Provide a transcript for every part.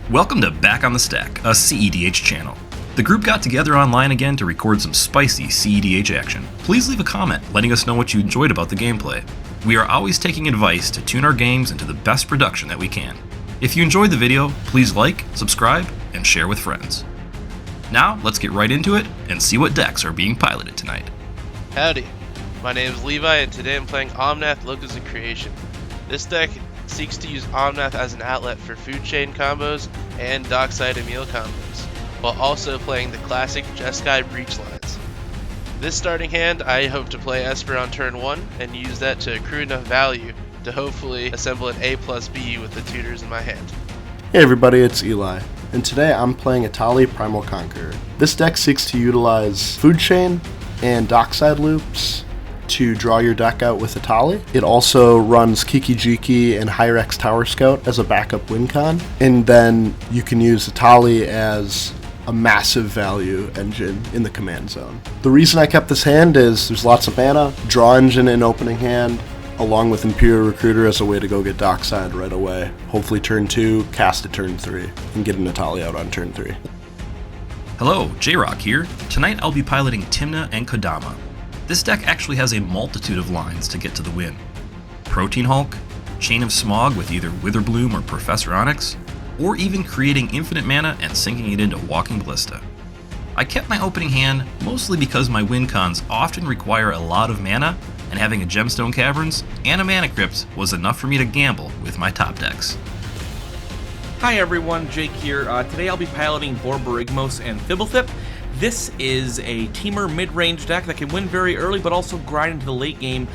Welcome to Back on the Stack, a cEDH channel. The group got together online again to record some spicy cEDH action. Please leave a comment letting us know what you enjoyed about the gameplay. We are always taking advice to tune our games into the best production that we can. If you enjoyed the video, please like, subscribe, and share with friends. Now, let's get right into it and see what decks are being piloted tonight. Howdy, my name is Levi and today I'm playing Omnath Locus of Creation. This deck seeks to use Omnath as an outlet for food chain combos and dockside and meal combos, while also playing the classic Jeskai Breach lines. This starting hand, I hope to play Esper on turn 1 and use that to accrue enough value to hopefully assemble an A plus B with the tutors in my hand. Hey everybody, it's Eli, and today I'm playing Etali Primal Conqueror. This deck seeks to utilize food chain and dockside loops to draw your deck out with Etali. It also runs Kiki Jiki and Hyrex Tower Scout as a backup win con, and then you can use Etali as a massive value engine in the command zone. The reason I kept this hand is there's lots of mana, draw engine in opening hand, along with Imperial Recruiter as a way to go get dockside right away. Hopefully turn 2, cast at turn 3, and get an Etali out on turn 3. Hello, JRock here. Tonight I'll be piloting Tymna and Kodama. This deck actually has a multitude of lines to get to the win. Protein Hulk, Chain of Smog with either Witherbloom or Professor Onyx, or even creating infinite mana and sinking it into Walking Ballista. I kept my opening hand mostly because my win cons often require a lot of mana, and having a Gemstone Caverns and a Mana Crypt was enough for me to gamble with my top decks. Hi everyone, Jake here. Today I'll be piloting Borborygmos and Fblthp. This is a teamer mid-range deck that can win very early but also grind into the late game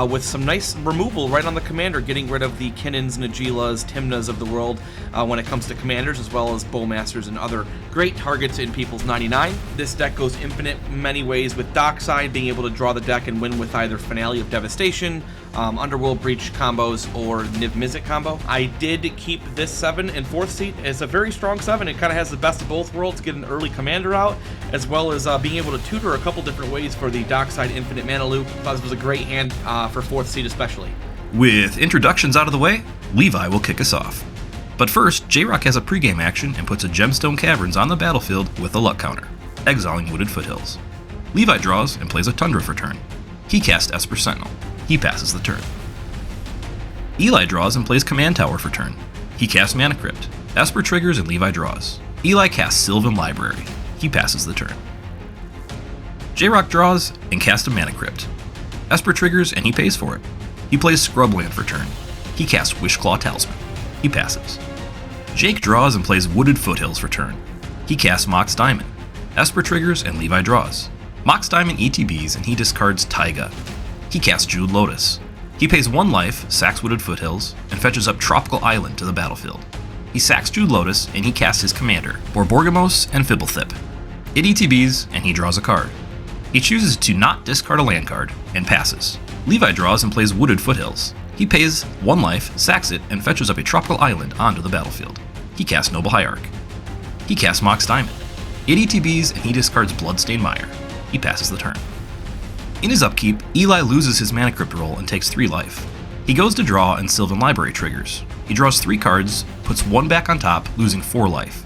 with some nice removal right on the commander, getting rid of the Kinnons, Nagilas, Tymnas of the world when it comes to commanders, as well as Bowmasters and other great targets in People's 99. This deck goes infinite in many ways, with Dockside being able to draw the deck and win with either Finale of Devastation, Underworld Breach combos, or Niv Mizzet combo. I did keep this 7 in 4th seat. It's a very strong 7. It kind of has the best of both worlds, get an early commander out, as well as being able to tutor a couple different ways for the Dockside Infinite Mana Loop. Thought this was a great hand for 4th seat especially. With introductions out of the way, Levi will kick us off. But first, JRock has a pregame action and puts a Gemstone Caverns on the battlefield with a luck counter, exiling Wooded Foothills. Levi draws and plays a Tundra for turn. He casts Esper Sentinel. He passes the turn. Eli draws and plays Command Tower for turn. He casts Mana Crypt. Esper triggers and Levi draws. Eli casts Sylvan Library. He passes the turn. JRock draws and casts a Mana Crypt. Esper triggers and he pays for it. He plays Scrubland for turn. He casts Wishclaw Talisman. He passes. Jake draws and plays Wooded Foothills for turn. He casts Mox Diamond. Esper triggers and Levi draws. Mox Diamond ETBs and he discards Taiga. He casts Jeweled Lotus. He pays 1 life, sacks Wooded Foothills, and fetches up Tropical Island to the battlefield. He sacks Jeweled Lotus and he casts his commander, Borborygmos and Fblthp. It ETBs and he draws a card. He chooses to not discard a land card and passes. Levi draws and plays Wooded Foothills. He pays 1 life, sacks it, and fetches up a Tropical Island onto the battlefield. He casts Noble Hierarch. He casts Mox Diamond. It ETBs and he discards Bloodstained Mire. He passes the turn. In his upkeep, Eli loses his Mana Crypt roll and takes 3 life. He goes to draw and Sylvan Library triggers. He draws 3 cards, puts 1 back on top, losing 4 life.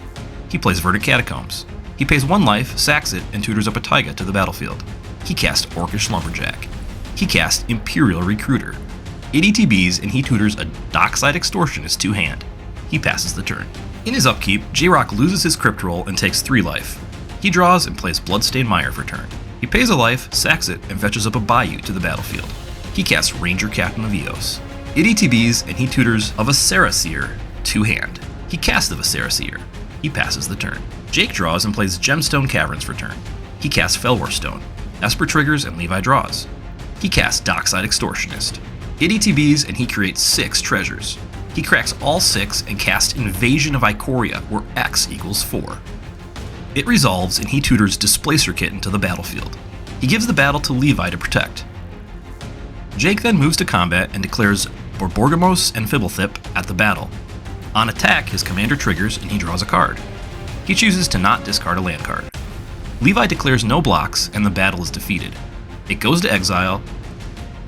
He plays Verdant Catacombs. He pays 1 life, sacks it, and tutors up a Taiga to the battlefield. He casts Orcish Lumberjack. He casts Imperial Recruiter. It ETBs and he tutors a Dockside Extortionist 2-hand. He passes the turn. In his upkeep, JRock loses his Crypt roll and takes 3 life. He draws and plays Bloodstained Mire for turn. He pays a life, sacks it, and fetches up a Bayou to the battlefield. He casts Ranger Captain of Eos. It ETBs and he tutors of a Seer 2-hand. He casts of a Seer. He passes the turn. Jake draws and plays Gemstone Caverns for turn. He casts Felwar Stone. Esper triggers and Levi draws. He casts Dockside Extortionist. It ETBs and he creates 6 treasures. He cracks all 6 and casts Invasion of Ikoria, where X equals 4. It resolves and he tutors Displacer Kitten to the battlefield. He gives the battle to Levi to protect. Jake then moves to combat and declares Borborygmos and Fblthp at the battle. On attack, his commander triggers and he draws a card. He chooses to not discard a land card. Levi declares no blocks and the battle is defeated. It goes to exile,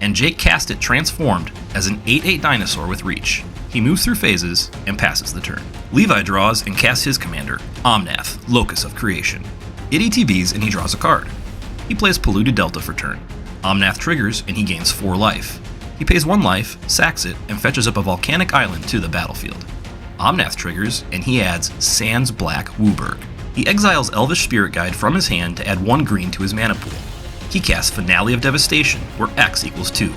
and Jake casts it transformed as an 8/8 dinosaur with reach. He moves through phases and passes the turn. Levi draws and casts his commander, Omnath, Locus of Creation. It ETBs and he draws a card. He plays Polluted Delta for turn. Omnath triggers and he gains 4 life. He pays 1 life, sacks it, and fetches up a volcanic island to the battlefield. Omnath triggers and he adds Sans Black Wooburg. He exiles Elvish Spirit Guide from his hand to add 1 green to his mana pool. He casts Finale of Devastation, where X equals 2.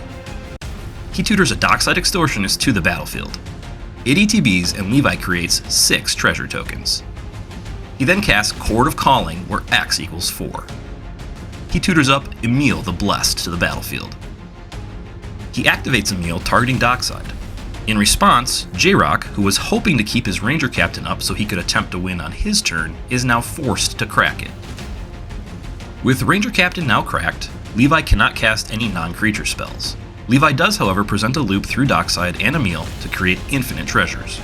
He tutors a Dockside Extortionist to the battlefield. It ETBs and Levi creates 6 treasure tokens. He then casts Chord of Calling, where X equals 4. He tutors up Emil the Blessed to the battlefield. He activates Emil targeting Dockside. In response, JRock, who was hoping to keep his Ranger Captain up so he could attempt to win on his turn, is now forced to crack it. With Ranger Captain now cracked, Levi cannot cast any non-creature spells. Levi does, however, present a loop through Dockside and Emil to create infinite treasures.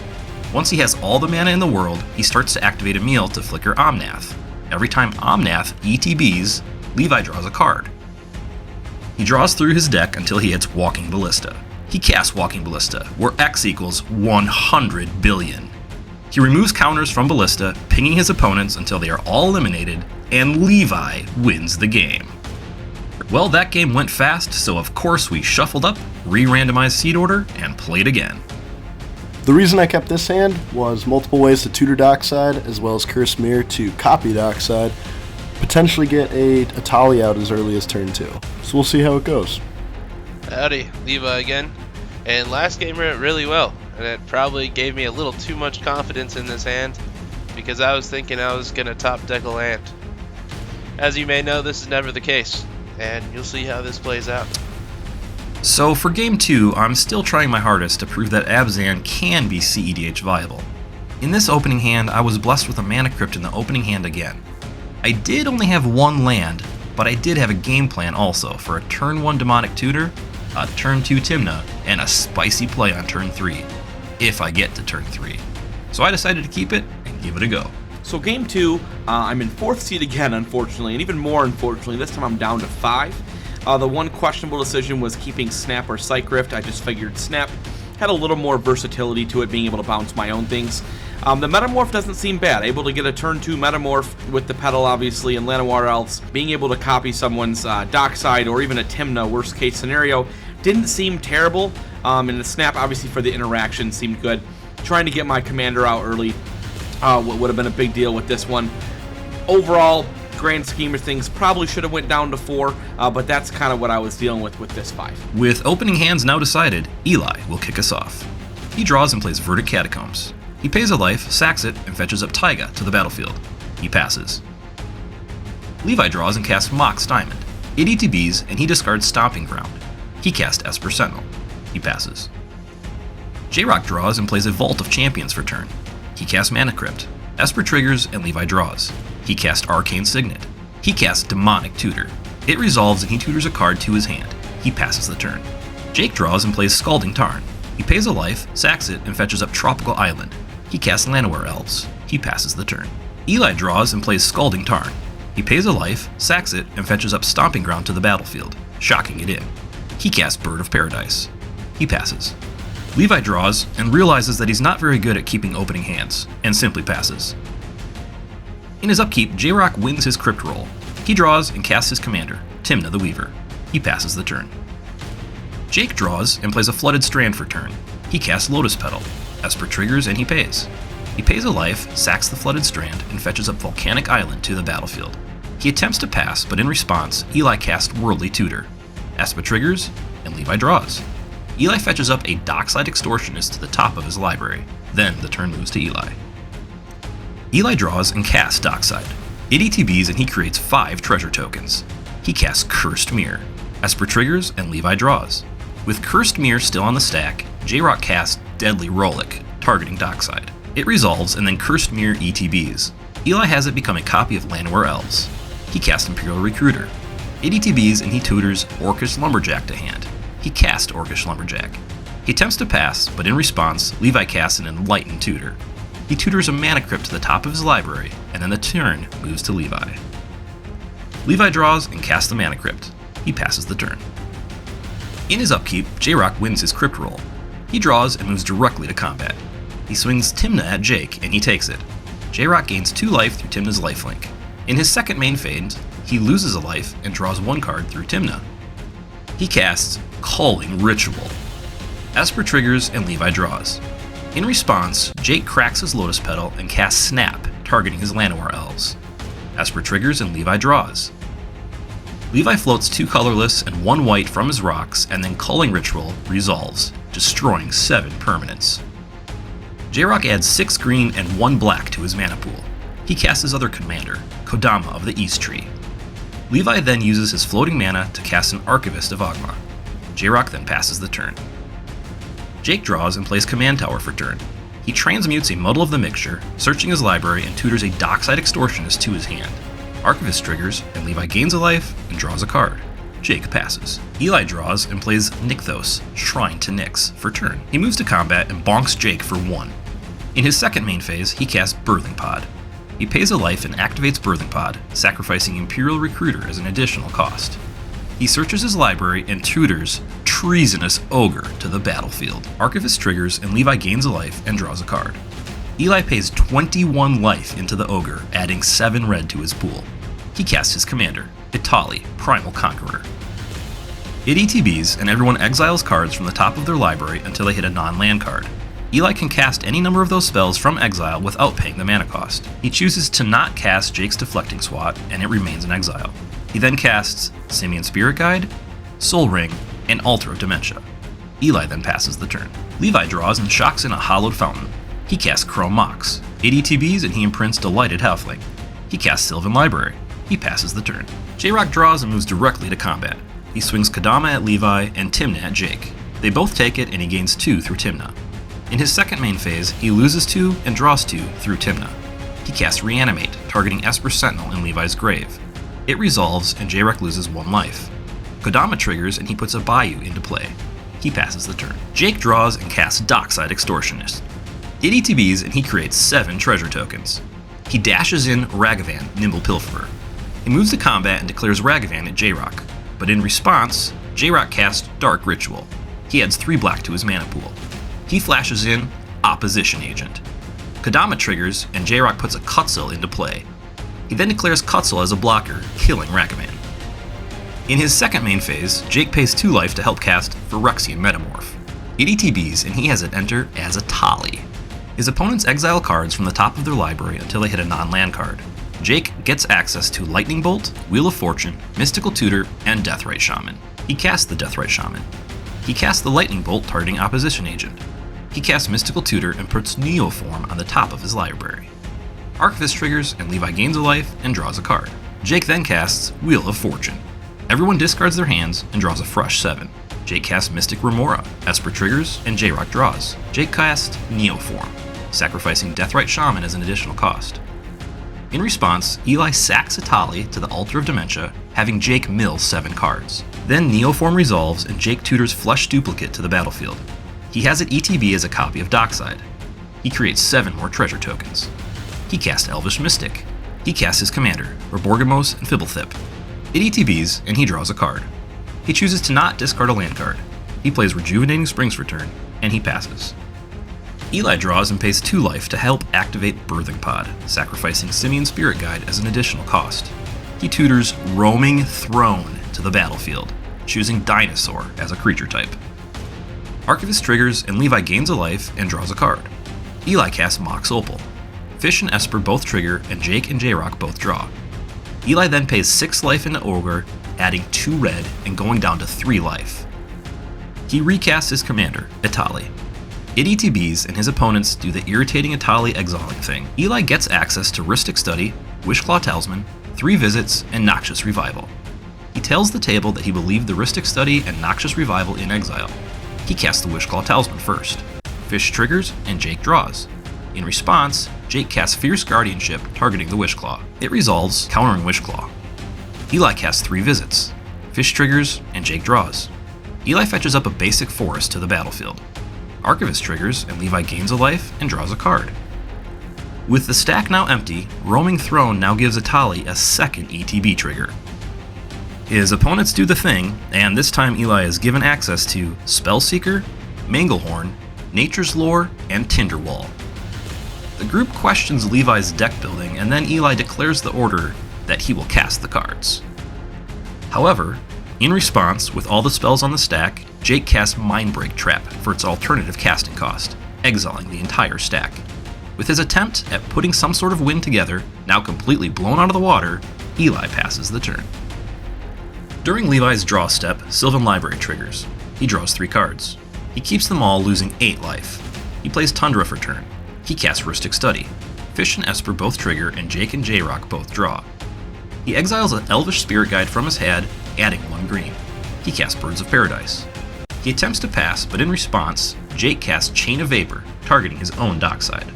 Once he has all the mana in the world, he starts to activate Emil to flicker Omnath. Every time Omnath ETBs, Levi draws a card. He draws through his deck until he hits Walking Ballista. He casts Walking Ballista, where X equals 100 billion. He removes counters from Ballista, pinging his opponents until they are all eliminated, and Levi wins the game. Well, that game went fast, so of course we shuffled up, re-randomized seed order, and played again. The reason I kept this hand was multiple ways to tutor Dockside, as well as Cursed Mirror to copy Dockside, potentially get a Etali out as early as turn 2. So we'll see how it goes. Howdy, Levi again. And last game went really well, and it probably gave me a little too much confidence in this hand, because I was thinking I was going to top deck a land. As you may know, this is never the case, and you'll see how this plays out. So for game 2, I'm still trying my hardest to prove that Abzan can be cEDH viable. In this opening hand, I was blessed with a Mana Crypt in the opening hand again. I did only have 1 land, but I did have a game plan also for a turn 1 Demonic Tutor, a turn 2 Tymna, and a spicy play on turn 3, if I get to turn 3. So I decided to keep it and give it a go. So game 2, I'm in 4th seed again, unfortunately, and even more unfortunately, this time I'm down to 5. The one questionable decision was keeping Snap or Psych Rift. I just figured Snap had a little more versatility to it, being able to bounce my own things. The Metamorph doesn't seem bad. Able to get a turn 2 Metamorph with the Petal, obviously, and Llanowar Elves. Being able to copy someone's Dockside or even a Tymna, worst case scenario, didn't seem terrible. And the Snap, obviously, for the interaction seemed good. Trying to get my commander out early what would have been a big deal with this one. Overall, grand scheme of things, probably should have went down to 4, but that's kind of what I was dealing with this 5. With opening hands now decided, Eli will kick us off. He draws and plays Verdict Catacombs. He pays a life, sacks it, and fetches up Taiga to the battlefield. He passes. Levi draws and casts Mox Diamond. It ETBs and he discards Stomping Ground. He casts Esper Sentinel. He passes. JRock draws and plays a Vault of Champions for turn. He casts Mana Crypt. Esper triggers and Levi draws. He casts Arcane Signet. He casts Demonic Tutor. It resolves and he tutors a card to his hand. He passes the turn. Jake draws and plays Scalding Tarn. He pays a life, sacks it, and fetches up Tropical Island. He casts Llanowar Elves. He passes the turn. Eli draws and plays Scalding Tarn. He pays a life, sacks it, and fetches up Stomping Ground to the battlefield, shocking it in. He casts Bird of Paradise. He passes. Levi draws and realizes that he's not very good at keeping opening hands, and simply passes. In his upkeep, JRock wins his Crypt roll. He draws and casts his commander, Tymna the Weaver. He passes the turn. Jake draws and plays a Flooded Strand for turn. He casts Lotus Petal. Esper triggers and he pays. He pays a life, sacks the Flooded Strand, and fetches up Volcanic Island to the battlefield. He attempts to pass, but in response, Eli casts Worldly Tutor. Esper triggers, and Levi draws. Eli fetches up a Dockside Extortionist to the top of his library. Then the turn moves to Eli. Eli draws and casts Dockside. It ETBs and he creates 5 treasure tokens. He casts Cursed Mirror. Esper triggers and Levi draws. With Cursed Mirror still on the stack, JRock casts Deadly Rollick, targeting Dockside. It resolves and then Cursed Mirror ETBs. Eli has it become a copy of Llanowar Elves. He casts Imperial Recruiter. It ETBs and he tutors Orcish Lumberjack to hand. He casts Orcish Lumberjack. He attempts to pass, but in response, Levi casts an Enlightened Tutor. He tutors a Mana Crypt to the top of his library, and then the turn moves to Levi. Levi draws and casts the Mana Crypt. He passes the turn. In his upkeep, JRock wins his Crypt roll. He draws and moves directly to combat. He swings Tymna at Jake, and he takes it. JRock gains 2 life through Tymna's lifelink. In his second main phase, he loses a life and draws 1 card through Tymna. He casts Culling Ritual. Esper triggers and Levi draws. In response, Jake cracks his Lotus Petal and casts Snap, targeting his Llanowar elves. Esper triggers and Levi draws. Levi floats 2 colorless and 1 white from his rocks, and then Culling Ritual resolves, destroying 7 permanents. JRock adds 6 green and 1 black to his mana pool. He casts his other commander, Kodama of the East Tree. Levi then uses his floating mana to cast an Archivist of Ogma. JRock then passes the turn. Jake draws and plays Command Tower for turn. He transmutes a Muddle of the Mixture, searching his library, and tutors a Dockside Extortionist to his hand. Archivist triggers, and Levi gains a life and draws a card. Jake passes. Eli draws and plays Nykthos, Shrine to Nyx, for turn. He moves to combat and bonks Jake for 1. In his second main phase, he casts Birthing Pod. He pays a life and activates Birthing Pod, sacrificing Imperial Recruiter as an additional cost. He searches his library and tutors Treasonous Ogre to the battlefield. Archivist triggers and Levi gains a life and draws a card. Eli pays 21 life into the Ogre, adding 7 red to his pool. He casts his commander, Etali, Primal Conqueror. It ETBs, and everyone exiles cards from the top of their library until they hit a non-land card. Eli can cast any number of those spells from exile without paying the mana cost. He chooses to not cast Jake's Deflecting Swat, and it remains in exile. He then casts Simian Spirit Guide, Soul Ring, and Altar of Dementia. Eli then passes the turn. Levi draws and shocks in a Hallowed Fountain. He casts Chrome Mox. It ETBs, and he imprints Delighted Halfling. He casts Sylvan Library. He passes the turn. JRock draws and moves directly to combat. He swings Kodama at Levi and Tymna at Jake. They both take it, and he gains 2 through Tymna. In his second main phase, he loses 2 and draws 2 through Tymna. He casts Reanimate, targeting Esper Sentinel in Levi's grave. It resolves, and JRock loses 1 life. Kodama triggers, and he puts a Bayou into play. He passes the turn. Jake draws and casts Dockside Extortionist. It ETBs, and he creates 7 treasure tokens. He dashes in Ragavan, Nimble Pilferer. He moves to combat and declares Ragavan at JRock, but in response, JRock casts Dark Ritual. He adds 3 black to his mana pool. He flashes in Opposition Agent. Kodama triggers, and JRock puts a Kutzel into play. He then declares Kutzel as a blocker, killing Ragavan. In his second main phase, Jake pays 2 life to help cast Phyrexian Metamorph. It ETBs, and he has it enter as Etali. His opponents exile cards from the top of their library until they hit a non-land card. Jake gets access to Lightning Bolt, Wheel of Fortune, Mystical Tutor, and Deathrite Shaman. He casts the Deathrite Shaman. He casts the Lightning Bolt targeting Opposition Agent. He casts Mystical Tutor and puts Neoform on the top of his library. Archivist triggers, and Levi gains a life and draws a card. Jake then casts Wheel of Fortune. Everyone discards their hands and draws a fresh 7. Jake casts Mystic Remora. Esper triggers, and JRock draws. Jake casts Neoform, sacrificing Deathrite Shaman as an additional cost. In response, Eli sacks Etali to the Altar of Dementia, having Jake mill 7 cards. Then Neoform resolves, and Jake tutors Flesh Duplicate to the battlefield. He has it ETB as a copy of Dockside. He creates 7 more treasure tokens. He casts Elvish Mystic. He casts his commander, Borborygmos and Fblthp. It ETBs, and he draws a card. He chooses to not discard a land card. He plays Rejuvenating Springs for turn, and he passes. Eli draws and pays 2 life to help activate Birthing Pod, sacrificing Simian Spirit Guide as an additional cost. He tutors Roaming Throne to the battlefield, choosing Dinosaur as a creature type. Archivist triggers, and Levi gains a life and draws a card. Eli casts Mox Opal. Fish and Esper both trigger, and Jake and JRock both draw. Eli then pays 6 life into Ogre, adding 2 red and going down to 3 life. He recasts his commander, Etali. It ETBs, and his opponents do the irritating Etali exiling thing. Eli gets access to Rhystic Study, Wishclaw Talisman, 3 Visits, and Noxious Revival. He tells the table that he will leave the Rhystic Study and Noxious Revival in exile. He casts the Wishclaw Talisman first. Fish triggers, and Jake draws. In response, Jake casts Fierce Guardianship, targeting the Wishclaw. It resolves, countering Wishclaw. Eli casts 3 Visits. Fish triggers, and Jake draws. Eli fetches up a basic forest to the battlefield. Archivist triggers, and Levi gains a life and draws a card. With the stack now empty, Roaming Throne now gives Etali a second ETB trigger. His opponents do the thing, and this time Eli is given access to Spellseeker, Manglehorn, Nature's Lore, and Tinderwall. The group questions Levi's deck building, and then Eli declares the order that he will cast the cards. However, in response, with all the spells on the stack, Jake casts Mindbreak Trap for its alternative casting cost, exiling the entire stack. With his attempt at putting some sort of wind together, now completely blown out of the water, Eli passes the turn. During Levi's draw step, Sylvan Library triggers. He draws 3 cards. He keeps them all, losing 8 life. He plays Tundra for turn. He casts Rhystic Study. Fish and Esper both trigger, and Jake and JRock both draw. He exiles an Elvish Spirit Guide from his hand, adding 1 green. He casts Birds of Paradise. He attempts to pass, but in response, Jake casts Chain of Vapor, targeting his own dockside.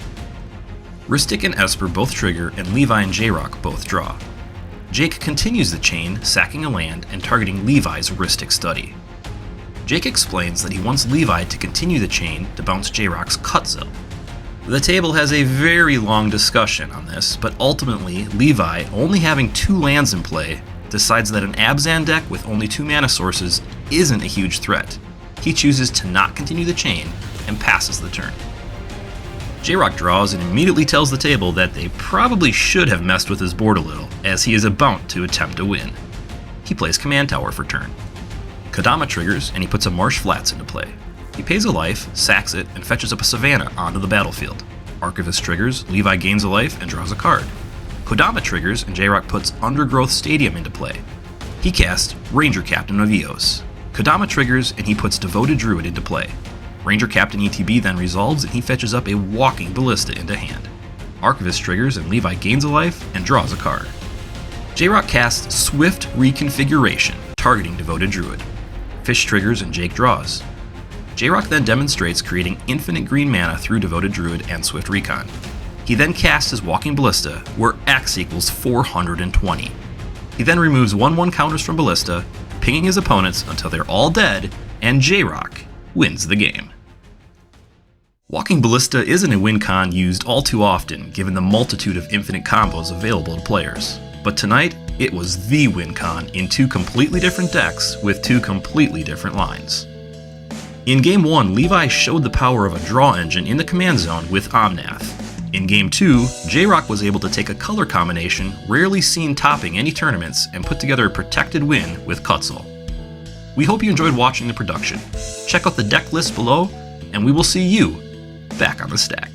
Rhystic and Esper both trigger, and Levi and JRock both draw. Jake continues the chain, sacking a land and targeting Levi's Rhystic Study. Jake explains that he wants Levi to continue the chain to bounce JRock's Cutzel. The table has a very long discussion on this, but ultimately, Levi, only having 2 lands in play, decides that an Abzan deck with only 2 mana sources isn't a huge threat. He chooses to not continue the chain and passes the turn. JRock draws and immediately tells the table that they probably should have messed with his board a little, as he is about to attempt to win. He plays Command Tower for turn. Kodama triggers, and he puts a Marsh Flats into play. He pays a life, sacks it, and fetches up a Savannah onto the battlefield. Archivist triggers, Levi gains a life and draws a card. Kodama triggers, and JRock puts Undergrowth Stadium into play. He casts Ranger Captain of Eos. Kodama triggers, and he puts Devoted Druid into play. Ranger Captain ETB then resolves, and he fetches up a Walking Ballista into hand. Archivist triggers, and Levi gains a life and draws a card. JRock casts Swift Reconfiguration, targeting Devoted Druid. Fish triggers, and Jake draws. JRock then demonstrates creating infinite green mana through Devoted Druid and Swift Recon. He then casts his Walking Ballista, where X equals 420. He then removes 1/1 counters from Ballista, pinging his opponents until they're all dead, and JRock wins the game. Walking Ballista isn't a win con used all too often, given the multitude of infinite combos available to players. But tonight, it was the win con in 2 completely different decks with 2 completely different lines. In Game 1, Levi showed the power of a draw engine in the command zone with Omnath. In Game 2, JRock was able to take a color combination rarely seen topping any tournaments and put together a protected win with Cutzel. We hope you enjoyed watching the production. Check out the deck list below, and we will see you back on the stack.